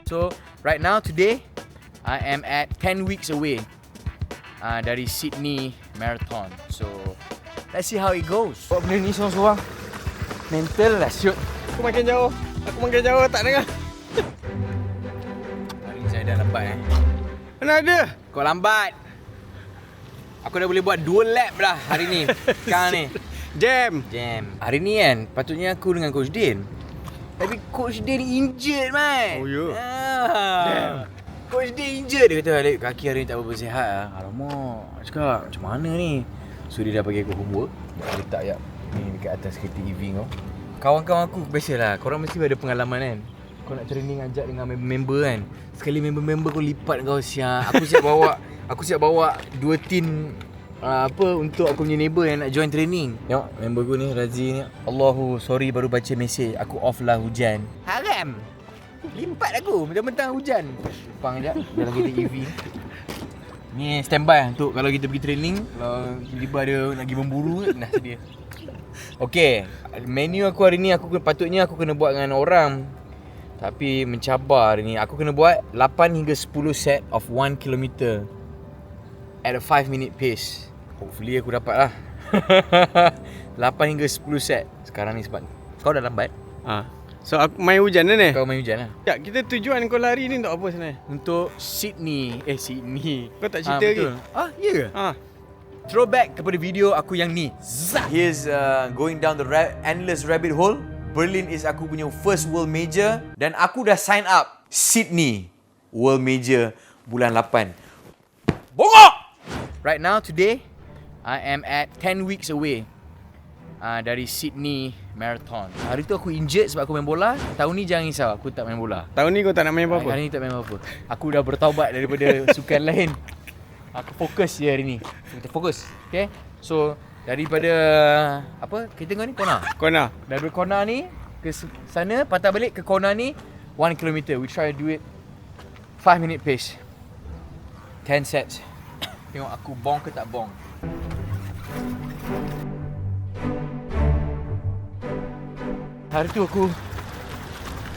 So right now today I am at 10 weeks away dari Sydney Marathon. So let's see how it goes. Buat benda ni seorang-seorang mental lah siut. Aku makin jauh tak dengar. Hari ni saya dah lambat Mana ada? Kau lambat. Aku dah boleh buat 2 lap dah hari ni. Sekarang ni Jam. Hari ni kan patutnya aku dengan Coach Din. Tapi Coach Din injured man. Oh, ya? Damn. Coach Din injured. Dia kata Alik, kaki hari ni tak berapa sihat lah. Alamak. Aku cakap macam mana ni. So dia dah bagi aku homework. Dia letak ya ni dekat atas kereta EV kau. Kawan-kawan aku biasalah. Korang mesti ada pengalaman kan. Kau nak training ajak dengan member kan. Sekali member kau lipat kau siap. Aku siap bawa 2 tin untuk aku punya neighbour yang nak join training. Tengok member aku ni Razi ni. Allahu sorry baru baca mesej. Aku off lah hujan. Haram. Lipat aku mentang-mentang hujan. Pang sekejap dalam kereta EV. Ni standby untuk kalau kita pergi training. Kalau tiba-tiba ada nak pergi memburu dah sedia. Okey, menu aku hari ni patutnya aku kena buat dengan orang. Tapi mencabar hari ni. Aku kena buat 8 hingga 10 set of 1 km at a 5-minute pace. Hopefully aku dapat lah. 8 hingga 10 set. Sekarang ni sebab kau dah lambat. So aku main hujan dah ni? Kau main hujan lah. Ya, kita tujuan kau lari ni untuk apa sebenarnya? Untuk Sydney. Sydney. Kau tak cerita lagi? Ya ke? Throwback kepada video aku yang ni. Here's going down the endless rabbit hole. Berlin is aku punya first World Major. Dan aku dah sign up Sydney World Major bulan 8. Bongok! Right now today I am at 10 weeks away dari Sydney Marathon. Hari tu aku injured sebab aku main bola. Tahun ni jangan risau, aku tak main bola. Tahun ni kau tak nak main apa-apa? Hari ni tak main apa-apa. Aku dah bertaubat daripada sukan lain. Aku fokus je hari ni. Kita fokus. Okay. So daripada kita tengok ni corner. Daripada corner ni ke sana, patah balik ke corner ni 1 km. We try to do it 5-minute pace. 10 sets. Tengok aku bong ke tak bong. Hari tu aku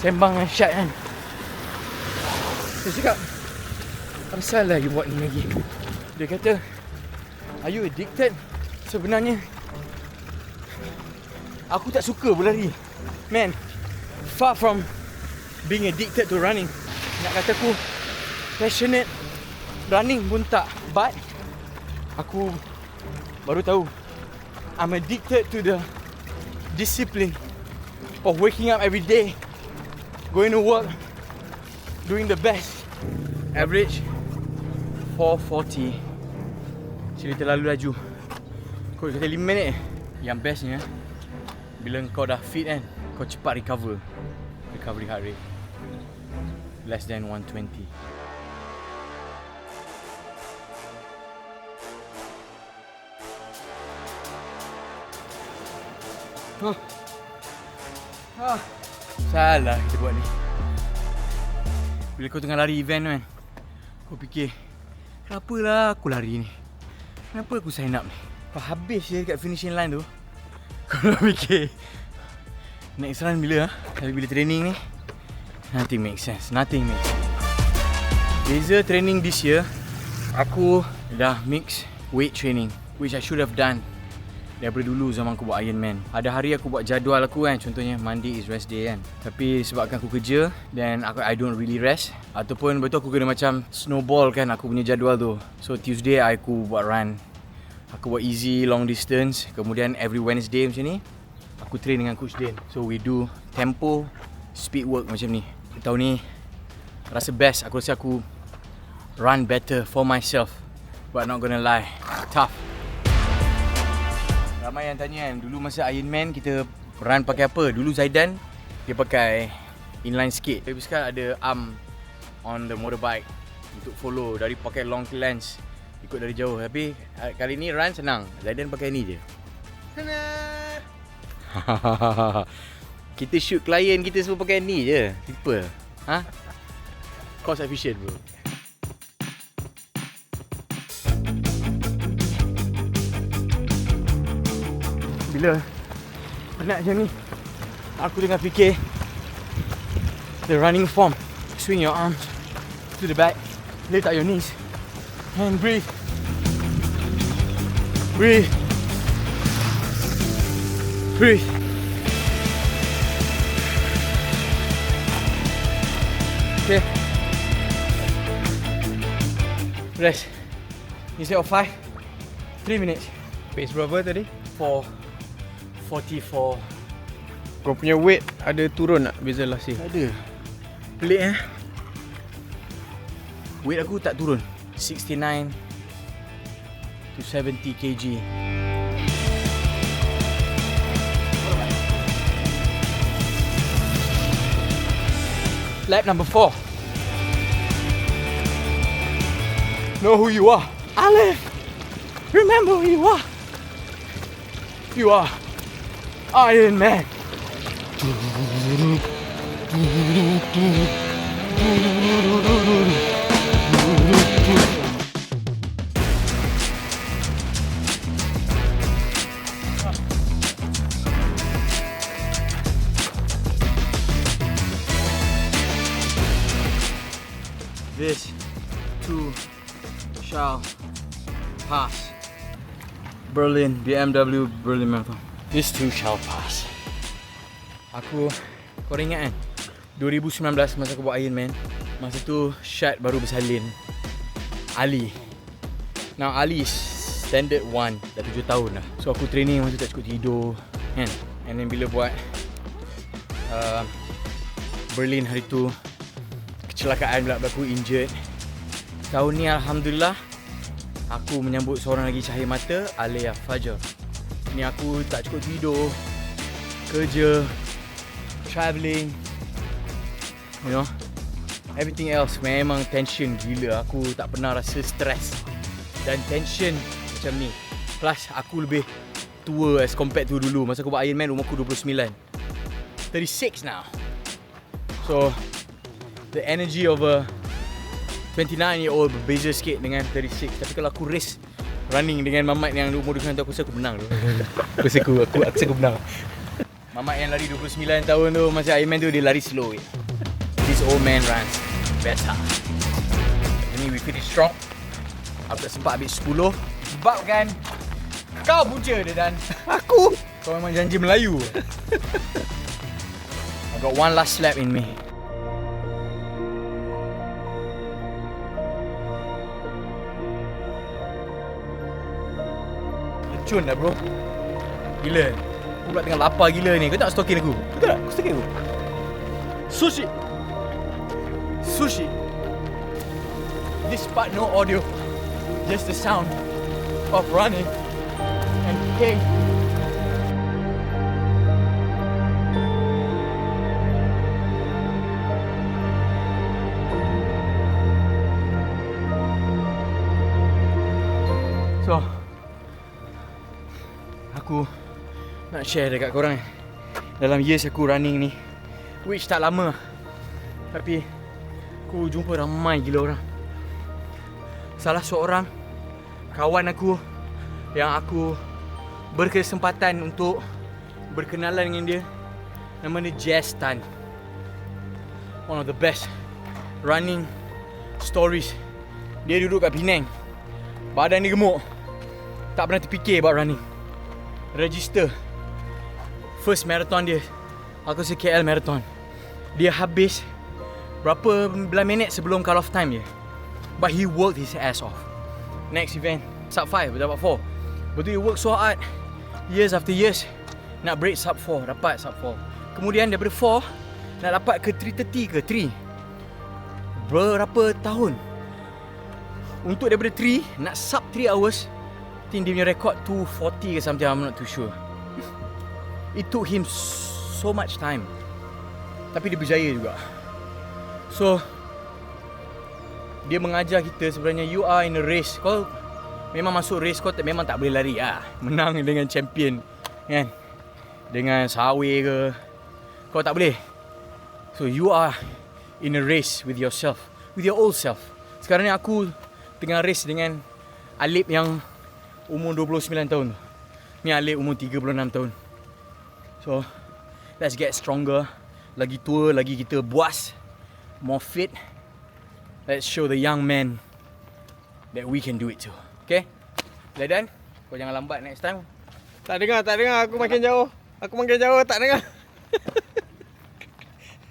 sembang dengan Syed kan. Dia cakap, asal lah you buat ni lagi. Dia kata, are you addicted? Sebenarnya aku tak suka berlari. Man, far from being addicted to running. Nak kata aku passionate running pun tak. But aku baru tahu I'm addicted to the discipline of waking up every day, going to work, doing the best. Average 440. Cili terlalu laju. Kau kata 5 minit. Yang bestnya, bila kau dah fit kan, kau cepat recovery heart rate less than 120. Salah kita buat ni. Bila kau tengah lari event kan, kau fikir, kenapalah aku lari ni? Kenapa aku sign up ni? Kau habis je dekat finishing line tu, kau dah fikir next run bila? Tapi bila training ni, nothing makes sense. Beza training this year, aku dah mix weight training, which I should have done daripada dulu zaman aku buat Ironman. Ada hari aku buat jadual aku kan, contohnya Monday is rest day kan. Tapi sebabkan aku kerja, then I don't really rest. Ataupun betul aku kena macam snowball kan aku punya jadual tu. So Tuesday aku buat run, aku buat easy long distance. Kemudian every Wednesday macam ni, aku train dengan Coach Din. So we do tempo, speed work macam ni. Tahun ni rasa best. Aku rasa aku run better for myself. But not gonna lie, tough. Ramai yang tanya kan, dulu masa Ironman kita run pakai apa? Dulu Zaidan, dia pakai inline skate. Tapi sekarang ada arm on the motorbike untuk follow, dari pakai long lens, ikut dari jauh. Tapi kali ni run senang. Zaidan pakai ni je. Kita shoot klien kita semua pakai ni je. Simple. Cost efficient bro. Bila penat macam ni, aku tengah fikir the running form swing your arms to the back, lift out your knees, and breathe. Breathe. Breathe. Okay. Rest. Instead of 5, 3 minutes. Pace berapa tadi? 4:44. Kau punya weight ada turun tak beza last year? Ada. Pelik Weight aku tak turun. 69 to 70 kg. Lap number 4. Know who you are. Aleph. Remember who you are. You are Iron Man. This too shall pass. Berlin, BMW Berlin Marathon. This too shall pass. Kau ingat kan 2019 masa aku buat Ironman, masa tu Syed baru bersalin Ali. Now Ali is standard 1, dah 7 tahun dah. So aku training masa tu tak cukup tidur kan. And then bila buat Berlin hari tu, kecelakaan pula berlaku, injured. Tahun ni Alhamdulillah aku menyambut seorang lagi cahaya mata, Alia Fajar. Ni aku tak cukup tidur, kerja, travelling, you know, everything else memang tension gila. Aku tak pernah rasa stress dan tension macam ni. Plus aku lebih tua as compared to dulu. Masa aku buat Ironman umur aku 29, 36 now. So the energy of a 29-year-old berbeza sikit dengan 36. Tapi kalau aku race running dengan Mamat yang umur 29 tahun, aku rasa aku menang tu. Aku rasa aku menang. Mamat yang lari 29 tahun tu, masa Ironman tu dia lari slow. This old man runs better. Ini we finish strong. Aku tak sempat habis 10 sebabkan kau punca dia dan aku. Kau memang janji Melayu. I got one last lap in me. Cun dah bro. Gila. Aku pula tengah lapar gila ni. Kau tak stalking aku? Betul tak? Aku stalking aku. Sushi. Sushi. This part no audio. Just the sound of running and cake. So aku nak share dekat korang dalam years aku running ni, which tak lama, tapi aku jumpa ramai gila orang. Salah seorang kawan aku yang aku berkesempatan untuk berkenalan dengan dia, nama dia Jazz Tan. One of the best running stories. Dia duduk kat Penang, badan dia gemuk, tak pernah terfikir about running. Register first marathon dia, aku rasa KL Marathon, dia habis berapa belas minit sebelum cut off time je. But he worked his ass off. Next event sub 5, dapat 4. Betul, he work so hard years after years nak break sub 4, dapat sub 4. Kemudian daripada 4 nak dapat ke 330 ke 3 berapa tahun. Untuk daripada 3 nak sub 3 hours, I think dia punya record 240 ke something, I'm not too sure. It took him so much time, tapi dia berjaya juga. So dia mengajar kita sebenarnya, you are in a race. Kau memang masuk race, kau memang tak boleh lari lah. Menang dengan champion kan, dengan Sawe ke, kau tak boleh. So you are in a race with yourself, with your old self. Sekarang ni aku tengah race dengan Alip yang umur 29 tahun. Ni Alip umur 36 tahun. So let's get stronger. Lagi tua, lagi kita buas, more fit. Let's show the young men that we can do it too. Okay? Ledan, kau jangan lambat next time. Tak dengar. Aku makin jauh. Tak dengar.